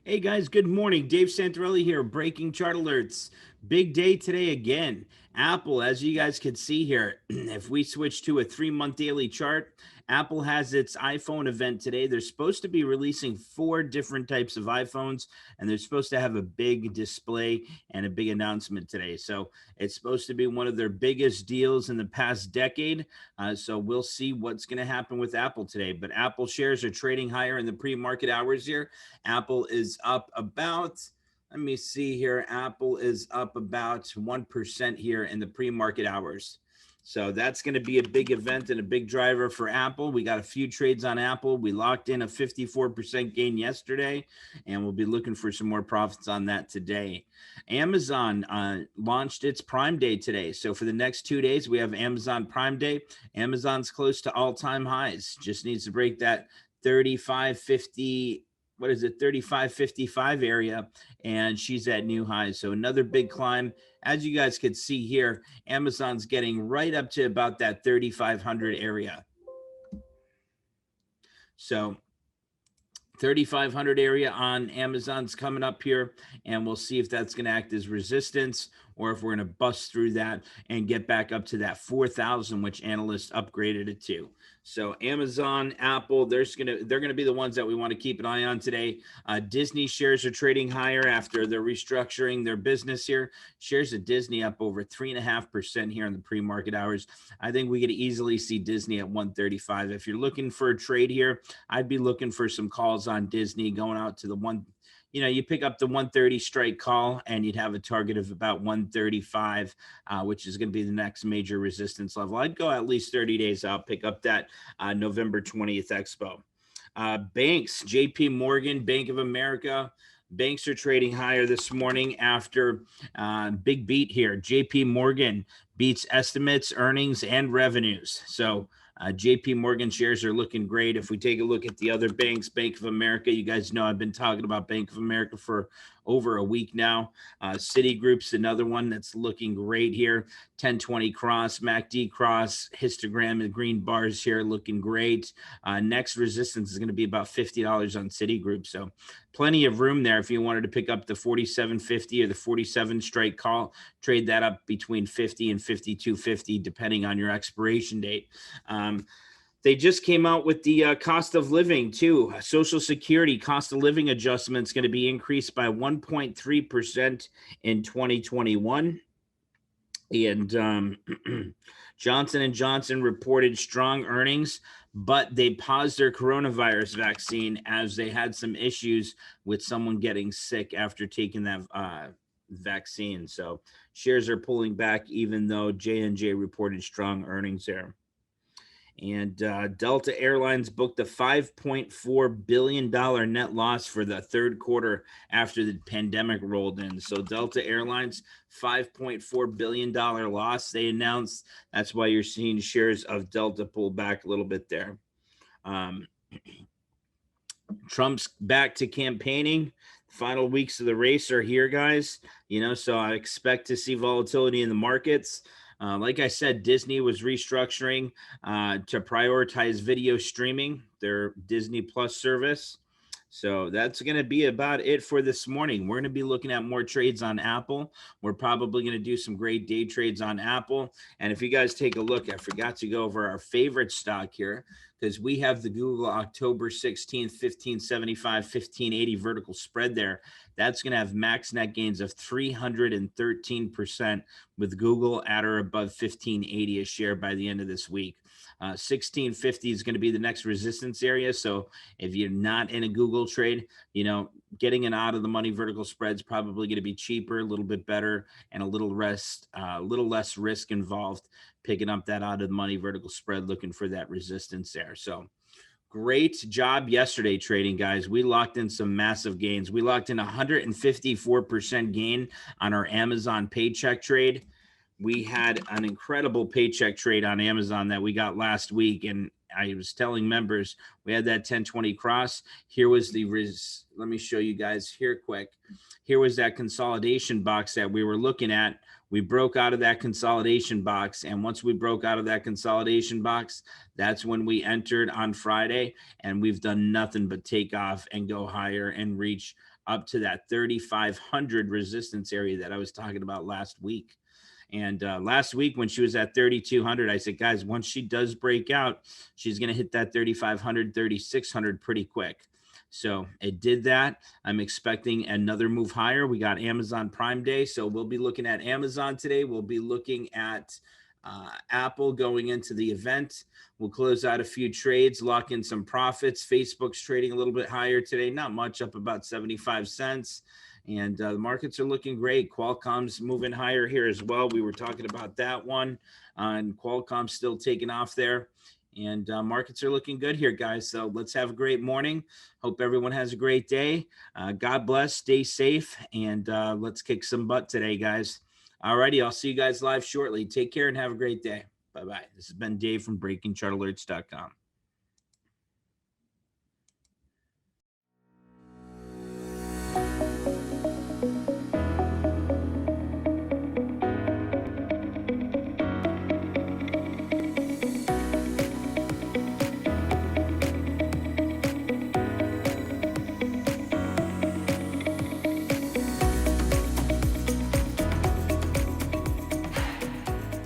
Hey guys, good morning. Dave Santarelli here, breaking chart alerts. Big day today again. Apple, as you guys can see here, if we switch to a 3 month daily chart, Apple has its iPhone event today. They're supposed to be releasing four different types of iPhones, and they're supposed to have a big display and a big announcement today. So it's supposed to be one of their biggest deals in the past decade. So we'll see what's going to happen with Apple today. But Apple shares are trading higher in the pre market hours here. Apple is up about, let me see here. Apple is up about 1% here in the pre-market hours. So that's going to be a big event and a big driver for Apple. We got a few trades on Apple. We locked in a 54% gain yesterday, and we'll be looking for some more profits on that today. Amazon launched its Prime Day today. So for the next 2 days, we have Amazon Prime Day. Amazon's close to all-time highs. Just needs to break that 35.50, what is it, 35.55 area, and she's at new highs. So another big climb. As you guys could see here, Amazon's getting right up to about that 3,500 area. So 3,500 area on Amazon's coming up here, and we'll see if that's going to act as resistance or if we're going to bust through that and get back up to that 4,000, which analysts upgraded it to. So Amazon, Apple, they're going to be the ones that we want to keep an eye on today. Disney shares are trading higher after they're restructuring their business here. Shares of Disney up over 3.5% here in the pre-market hours. I think we could easily see Disney at 135. If you're looking for a trade here, I'd be looking for some calls on Disney going out to the one. You pick up the 130 strike call and you'd have a target of about 135, which is going to be the next major resistance level. I'd go at least 30 days out, pick up that November 20th expo. Banks, JP Morgan, Bank of America. Banks are trading higher this morning after big beat here. JP Morgan beats estimates, earnings, and revenues. So JP Morgan shares are looking great. If we take a look at the other banks, Bank of America, you guys know I've been talking about Bank of America for over a week now. Citigroup's another one that's looking great here. 1020 cross, MACD cross, histogram and green bars here looking great. Next resistance is going to be about $50 on Citigroup. So plenty of room there if you wanted to pick up the 47.50 or the 47 strike call. Trade that up between 50 and 52.50 depending on your expiration date. They just came out with the cost of living too. Social Security cost of living adjustment is going to be increased by 1.3% in 2021. And Johnson & Johnson reported strong earnings, but they paused their coronavirus vaccine as they had some issues with someone getting sick after taking that vaccine. So shares are pulling back, even though J&J reported strong earnings there. And Delta Airlines booked a $5.4 billion net loss for the third quarter after the pandemic rolled in. So Delta Airlines, $5.4 billion loss they announced. That's why you're seeing shares of Delta pull back a little bit there. Trump's back to campaigning. Final weeks of the race are here, guys. So I expect to see volatility in the markets. Like I said, Disney was restructuring to prioritize video streaming, their Disney Plus service. So that's going to be about it for this morning. We're going to be looking at more trades on Apple. We're probably going to do some great day trades on Apple. And if you guys take a look, I forgot to go over our favorite stock here because we have the Google October 16th, 1575, 1580 vertical spread there. That's going to have max net gains of 313% with Google at or above 1580 a share by the end of this week. 1650 is going to be the next resistance area. So if you're not in a Google trade, getting an out of the money vertical spread is probably going to be cheaper, a little bit better, and a little less risk involved picking up that out of the money vertical spread, looking for that resistance there. So great job yesterday trading, guys. We locked in some massive gains. We locked in 154% gain on our Amazon paycheck trade. We had an incredible paycheck trade on Amazon that we got last week, and I was telling members we had that 1020 cross. Here was let me show you guys here quick. Here was that consolidation box that we were looking at. We broke out of that consolidation box, and once we broke out of that consolidation box, that's when we entered on Friday, and we've done nothing but take off and go higher and reach up to that 3,500 resistance area that I was talking about last week. And last week when she was at 3,200, I said, guys, once she does break out, she's going to hit that 3,500, 3,600 pretty quick. So it did that. I'm expecting another move higher. We got Amazon Prime Day. So we'll be looking at Amazon today. We'll be looking at Apple going into the event. We'll close out a few trades, lock in some profits. Facebook's trading a little bit higher today, not much, up about 75 cents. And the markets are looking great. Qualcomm's moving higher here as well. We were talking about that one, and Qualcomm's still taking off there. And markets are looking good here, guys. So let's have a great morning. Hope everyone has a great day. God bless. Stay safe. And let's kick some butt today, guys. All righty. I'll see you guys live shortly. Take care and have a great day. Bye-bye. This has been Dave from BreakingChartAlerts.com.